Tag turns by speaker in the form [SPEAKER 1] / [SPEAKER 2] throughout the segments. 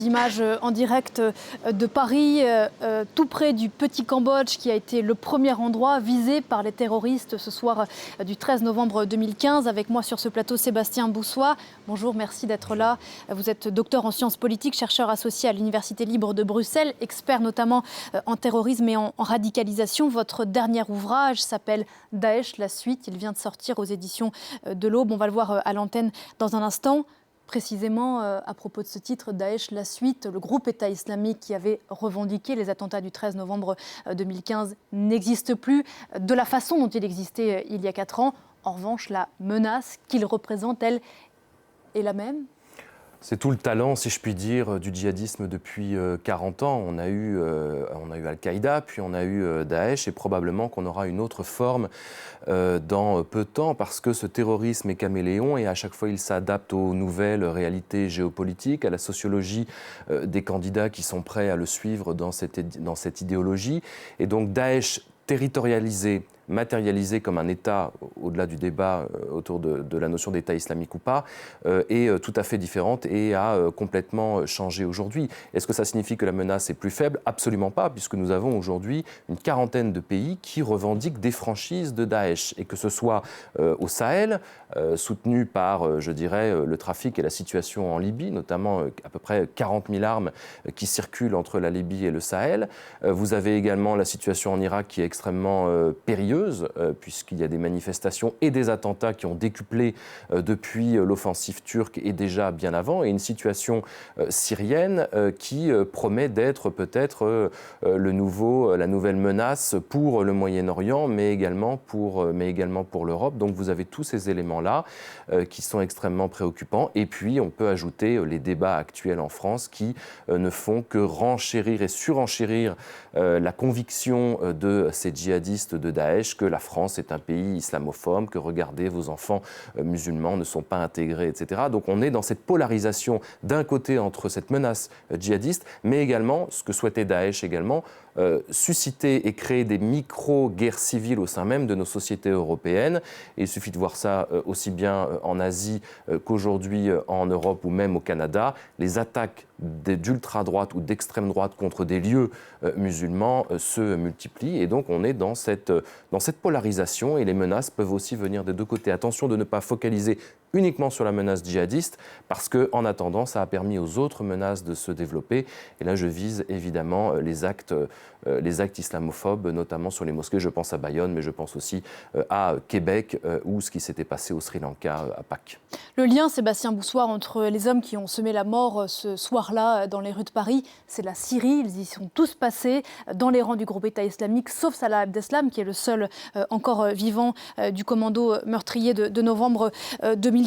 [SPEAKER 1] Images en direct de Paris, tout près du Petit Cambodge, qui a été le premier endroit visé par les terroristes ce soir du 13 novembre 2015. Avec moi sur ce plateau, Sébastien Boussois. Bonjour, merci d'être là. Vous êtes docteur en sciences politiques, chercheur associé à l'Université libre de Bruxelles, expert notamment en terrorisme et en radicalisation. Votre dernier ouvrage s'appelle Daesh, la suite. Il vient de sortir aux éditions de l'Aube. On va le voir à l'antenne dans un instant. Précisément, à propos de ce titre, Daesh, la suite, le groupe État islamique qui avait revendiqué les attentats du 13 novembre 2015 n'existe plus de la façon dont il existait il y a 4 ans. En revanche, la menace qu'il représente, elle, est la même.
[SPEAKER 2] C'est tout le talent, si je puis dire, du djihadisme depuis 40 ans. On a eu Al-Qaïda, puis on a eu Daesh, et probablement qu'on aura une autre forme dans peu de temps, parce que ce terrorisme est caméléon et à chaque fois il s'adapte aux nouvelles réalités géopolitiques, à la sociologie des candidats qui sont prêts à le suivre dans cette idéologie. Et donc Daesh territorialisé, matérialisé comme un État, au-delà du débat autour de la notion d'État islamique ou pas, est tout à fait différente et a complètement changé aujourd'hui. Est-ce que ça signifie que la menace est plus faible? Absolument pas, puisque nous avons aujourd'hui une quarantaine de pays qui revendiquent des franchises de Daesh, et que ce soit au Sahel, soutenu par, je dirais, le trafic et la situation en Libye, notamment à peu près 40 000 armes qui circulent entre la Libye et le Sahel. Vous avez également la situation en Irak qui est extrêmement périlleuse, puisqu'il y a des manifestations et des attentats qui ont décuplé depuis l'offensive turque et déjà bien avant, et une situation syrienne qui promet d'être peut-être la nouvelle menace pour le Moyen-Orient, mais également pour l'Europe. Donc vous avez tous ces éléments-là qui sont extrêmement préoccupants. Et puis on peut ajouter les débats actuels en France qui ne font que renchérir et surenchérir la conviction de ces djihadistes de Daesh que la France est un pays islamophobe, que regardez, vos enfants musulmans ne sont pas intégrés, etc. Donc on est dans cette polarisation d'un côté entre cette menace djihadiste, mais également, ce que souhaitait Daesh également, susciter et créer des micro-guerres civiles au sein même de nos sociétés européennes. Et il suffit de voir ça aussi bien en Asie qu'aujourd'hui en Europe ou même au Canada. Les attaques d'ultra-droite ou d'extrême droite contre des lieux musulmans se multiplient. Et donc on est dans cette polarisation, et les menaces peuvent aussi venir des deux côtés. Attention de ne pas focaliser uniquement sur la menace djihadiste, parce qu'en attendant, ça a permis aux autres menaces de se développer. Et là, je vise évidemment les actes islamophobes, notamment sur les mosquées. Je pense à Bayonne, mais je pense aussi à Québec, ou ce qui s'était passé au Sri Lanka à Pâques.
[SPEAKER 1] Le lien, Sébastien Boussoir, entre les hommes qui ont semé la mort ce soir-là dans les rues de Paris, c'est la Syrie. Ils y sont tous passés dans les rangs du groupe État islamique, sauf Salah Abdeslam, qui est le seul encore vivant du commando meurtrier de novembre 2015.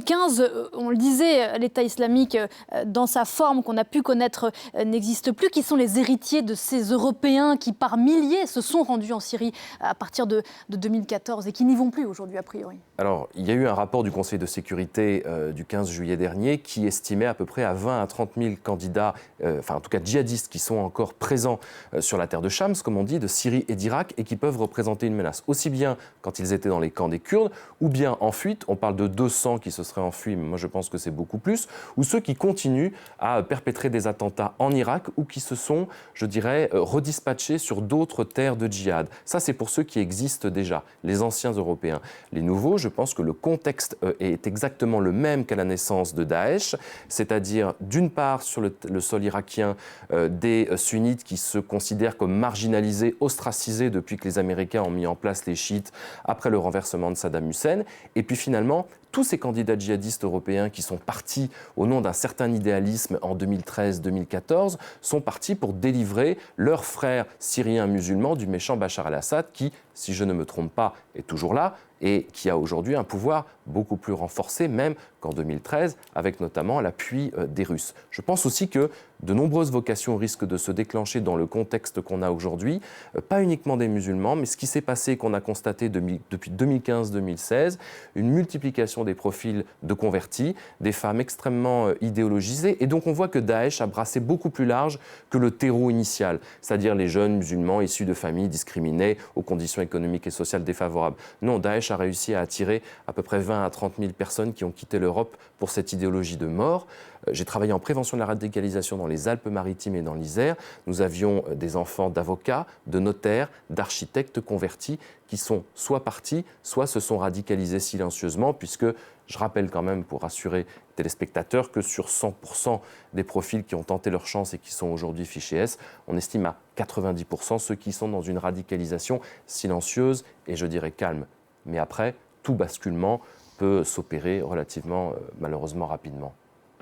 [SPEAKER 1] On le disait, l'État islamique, dans sa forme qu'on a pu connaître, n'existe plus. Qui sont les héritiers de ces Européens qui, par milliers, se sont rendus en Syrie à partir de 2014 et qui n'y vont plus aujourd'hui, a priori?
[SPEAKER 2] Alors, il y a eu un rapport du Conseil de sécurité du 15 juillet dernier qui estimait à peu près à 20 à 30 000 candidats, enfin en tout cas djihadistes, qui sont encore présents sur la terre de Shams, comme on dit, de Syrie et d'Irak, et qui peuvent représenter une menace, aussi bien quand ils étaient dans les camps des Kurdes, ou bien en fuite. On parle de 200 qui se seraient enfuis, mais moi je pense que c'est beaucoup plus, ou ceux qui continuent à perpétrer des attentats en Irak, ou qui se sont, je dirais, redispatchés sur d'autres terres de djihad. Ça, c'est pour ceux qui existent déjà, les anciens Européens. Les nouveaux, je pense que le contexte est exactement le même qu'à la naissance de Daesh, c'est-à-dire d'une part sur le sol irakien des sunnites qui se considèrent comme marginalisés, ostracisés depuis que les Américains ont mis en place les chiites après le renversement de Saddam Hussein, et puis finalement tous ces candidats djihadistes européens qui sont partis au nom d'un certain idéalisme en 2013-2014 sont partis pour délivrer leurs frères syriens musulmans du méchant Bachar al-Assad qui, si je ne me trompe pas, est toujours là et qui a aujourd'hui un pouvoir beaucoup plus renforcé même qu'en 2013, avec notamment l'appui des Russes. Je pense aussi que de nombreuses vocations risquent de se déclencher dans le contexte qu'on a aujourd'hui, pas uniquement des musulmans, mais ce qui s'est passé, qu'on a constaté depuis 2015-2016, une multiplication des profils de convertis, des femmes extrêmement idéologisées, et donc on voit que Daesh a brassé beaucoup plus large que le terreau initial, c'est-à-dire les jeunes musulmans issus de familles discriminées aux conditions économique et sociale défavorable. Non, Daesh a réussi à attirer à peu près 20 à 30 000 personnes qui ont quitté l'Europe pour cette idéologie de mort. J'ai travaillé en prévention de la radicalisation dans les Alpes-Maritimes et dans l'Isère. Nous avions des enfants d'avocats, de notaires, d'architectes convertis qui sont soit partis, soit se sont radicalisés silencieusement, puisque je rappelle quand même, pour rassurer les téléspectateurs, que sur 100% des profils qui ont tenté leur chance et qui sont aujourd'hui fichés S, on estime à 90% ceux qui sont dans une radicalisation silencieuse et je dirais calme. Mais après, tout basculement peut s'opérer relativement, malheureusement, rapidement.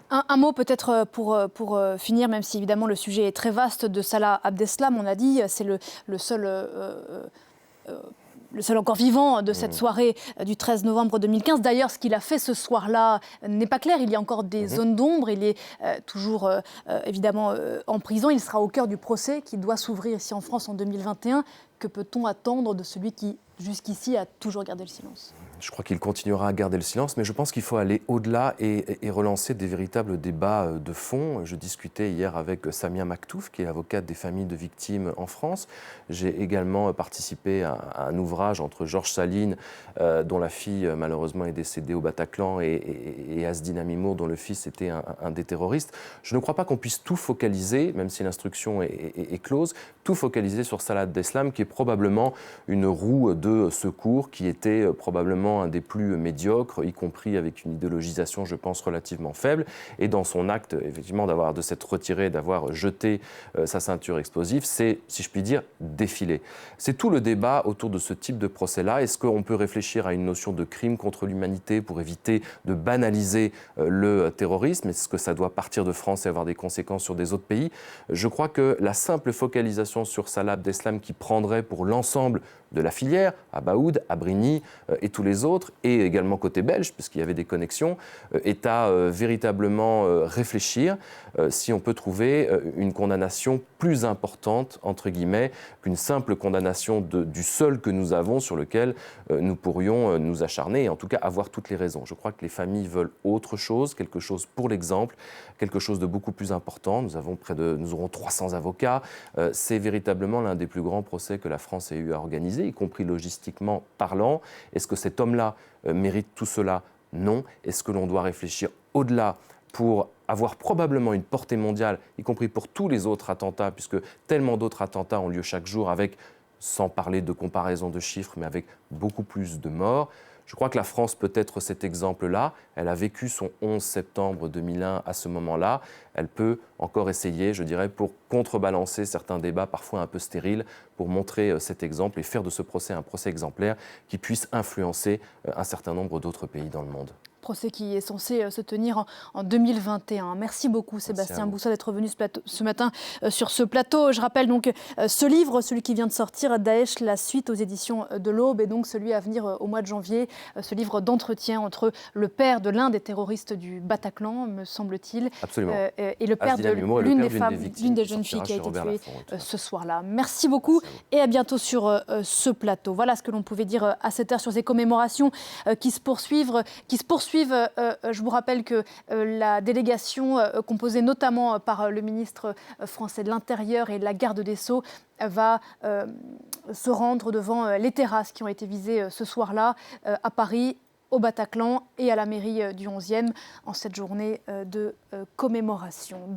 [SPEAKER 1] Un mot peut-être pour finir, même si évidemment le sujet est très vaste, de Salah Abdeslam. On a dit, c'est le seul encore vivant de cette soirée du 13 novembre 2015. D'ailleurs, ce qu'il a fait ce soir-là n'est pas clair. Il y a encore des zones d'ombre. Il est toujours, évidemment, en prison. Il sera au cœur du procès qui doit s'ouvrir ici en France en 2021. Que peut-on attendre de celui qui, jusqu'ici, a toujours gardé le silence ?
[SPEAKER 2] Je crois qu'il continuera à garder le silence, mais je pense qu'il faut aller au-delà et relancer des véritables débats de fond. Je discutais hier avec Samia Maktouf, qui est avocate des familles de victimes en France. J'ai également participé à un ouvrage entre Georges Saline, dont la fille malheureusement est décédée au Bataclan, et Asdin Amimour, dont le fils était un des terroristes. Je ne crois pas qu'on puisse tout focaliser, même si l'instruction est close, tout focaliser sur Salah Abdeslam, qui est probablement une roue de secours, qui était probablement un des plus médiocres, y compris avec une idéologisation, je pense, relativement faible. Et dans son acte, effectivement, de s'être retiré, d'avoir jeté sa ceinture explosive, c'est, si je puis dire, défilé. C'est tout le débat autour de ce type de procès-là. Est-ce qu'on peut réfléchir à une notion de crime contre l'humanité pour éviter de banaliser le terrorisme? Est-ce que ça doit partir de France et avoir des conséquences sur des autres pays? Je crois que la simple focalisation sur Salah Abdeslam, qui prendrait pour l'ensemble de la filière, à Baoud, à Brigny et tous les autres, et également côté belge, puisqu'il y avait des connexions, est à véritablement réfléchir si on peut trouver une condamnation plus importante, entre guillemets, qu'une simple condamnation du seul que nous avons sur lequel nous pourrions nous acharner et en tout cas avoir toutes les raisons. Je crois que les familles veulent autre chose, quelque chose pour l'exemple, quelque chose de beaucoup plus important. Nous aurons 300 avocats. C'est véritablement l'un des plus grands procès que la France ait eu à organiser, y compris logistiquement parlant. Est-ce que cet homme-là mérite tout cela? Non. Est-ce que l'on doit réfléchir au-delà pour avoir probablement une portée mondiale, y compris pour tous les autres attentats, puisque tellement d'autres attentats ont lieu chaque jour avec, sans parler de comparaison de chiffres, mais avec beaucoup plus de morts? Je crois que la France peut être cet exemple-là. Elle a vécu son 11 septembre 2001 à ce moment-là. Elle peut encore essayer, je dirais, pour contrebalancer certains débats parfois un peu stériles, pour montrer cet exemple et faire de ce procès un procès exemplaire qui puisse influencer un certain nombre d'autres pays dans le monde.
[SPEAKER 1] Procès qui est censé se tenir en 2021. Merci beaucoup Sébastien Boussa d'être venu ce matin sur ce plateau. Je rappelle donc ce livre, celui qui vient de sortir, Daesh, la suite, aux éditions de l'Aube, et donc celui à venir au mois de janvier, ce livre d'entretien entre le père de l'un des terroristes du Bataclan, me semble-t-il, et le père de l'une des jeunes filles qui a été tuée ce soir-là. Merci beaucoup et à bientôt sur ce plateau. Voilà ce que l'on pouvait dire à cette heure sur ces commémorations qui se poursuivent. Je vous rappelle que la délégation, composée notamment par le ministre français de l'Intérieur et de la Garde des Sceaux, va se rendre devant les terrasses qui ont été visées ce soir-là à Paris, au Bataclan et à la mairie du 11e en cette journée de commémoration.